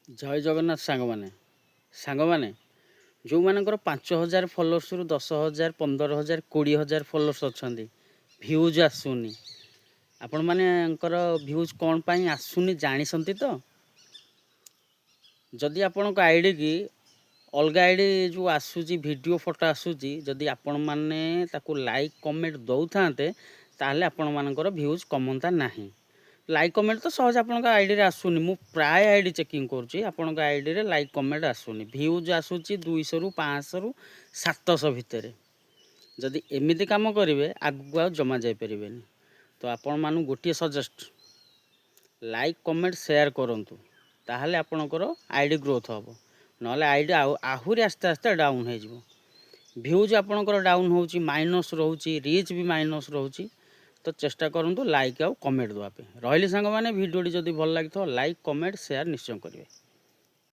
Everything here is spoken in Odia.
ଜୟ ଜଗନ୍ନାଥ ସାଙ୍ଗମାନେ ଯେଉଁମାନଙ୍କର 5,000 ଫଲୋଅର୍ସରୁ 10,000 15,000 20,000 ଫଲୋଅର୍ସ ଅଛନ୍ତି, ଭ୍ୟୁଜ୍ ଆସୁନି। ଆପଣମାନଙ୍କର ଭ୍ୟୁଜ୍ କ'ଣ ପାଇଁ ଆସୁନି ଜାଣିଛନ୍ତି ତ? ଯଦି ଆପଣଙ୍କ ଆଇଡି କି ଅଲଗା ଆଇଡି ଯେଉଁ ଆସୁଛି ଭିଡ଼ିଓ ଫଟୋ ଆସୁଛି, ଯଦି ଆପଣମାନେ ତାକୁ ଲାଇକ୍ କମେଣ୍ଟ ଦେଉଥାନ୍ତେ ତାହେଲେ ଆପଣମାନଙ୍କର ଭ୍ୟୁଜ୍ କମନ୍ତା ନାହିଁ। ଲାଇକ୍ କମେଣ୍ଟ ତ ସହଜ ଆପଣଙ୍କ ଆଇଡିରେ ଆସୁନି। ମୁଁ ପ୍ରାୟ ଆଇଡି ଚେକିଂ କରୁଛି, ଆପଣଙ୍କ ଆଇଡିରେ ଲାଇକ୍ କମେଣ୍ଟ ଆସୁନି। ଭ୍ୟୁଜ୍ ଆସୁଛି 200ରୁ 500ରୁ 700 ଭିତରେ। ଯଦି ଏମିତି କାମ କରିବେ ଆଗକୁ ଆଉ ଜମା ଯାଇପାରିବେନି। ତ ଆପଣମାନଙ୍କୁ ଗୋଟିଏ ସଜେଷ୍ଟ, ଲାଇକ୍ କମେଣ୍ଟ ସେୟାର କରନ୍ତୁ, ତାହେଲେ ଆପଣଙ୍କର ଆଇଡି ଗ୍ରୋଥ୍ ହେବ। ନହେଲେ ଆଇଡି ଆହୁରି ଆସ୍ତେ ଆସ୍ତେ ଡାଉନ୍ ହେଇଯିବ। ଭ୍ୟୁଜ୍ ଆପଣଙ୍କର ଡାଉନ୍ ହେଉଛି, ମାଇନସ୍ ରହୁଛି, ରିଚ୍ ବି ମାଇନସ୍ ରହୁଛି। ତ ଚେଷ୍ଟା କରନ୍ତୁ ଲାଇକ୍ ଆଉ କମେଣ୍ଟ ଦେବା ପାଇଁ। ରହିଲି ସାଙ୍ଗମାନେ, ଭିଡ଼ିଓଟି ଯଦି ଭଲ ଲାଗିଥିବ ଲାଇକ୍ କମେଣ୍ଟ ସେୟାର ନିଶ୍ଚୟ କରିବେ।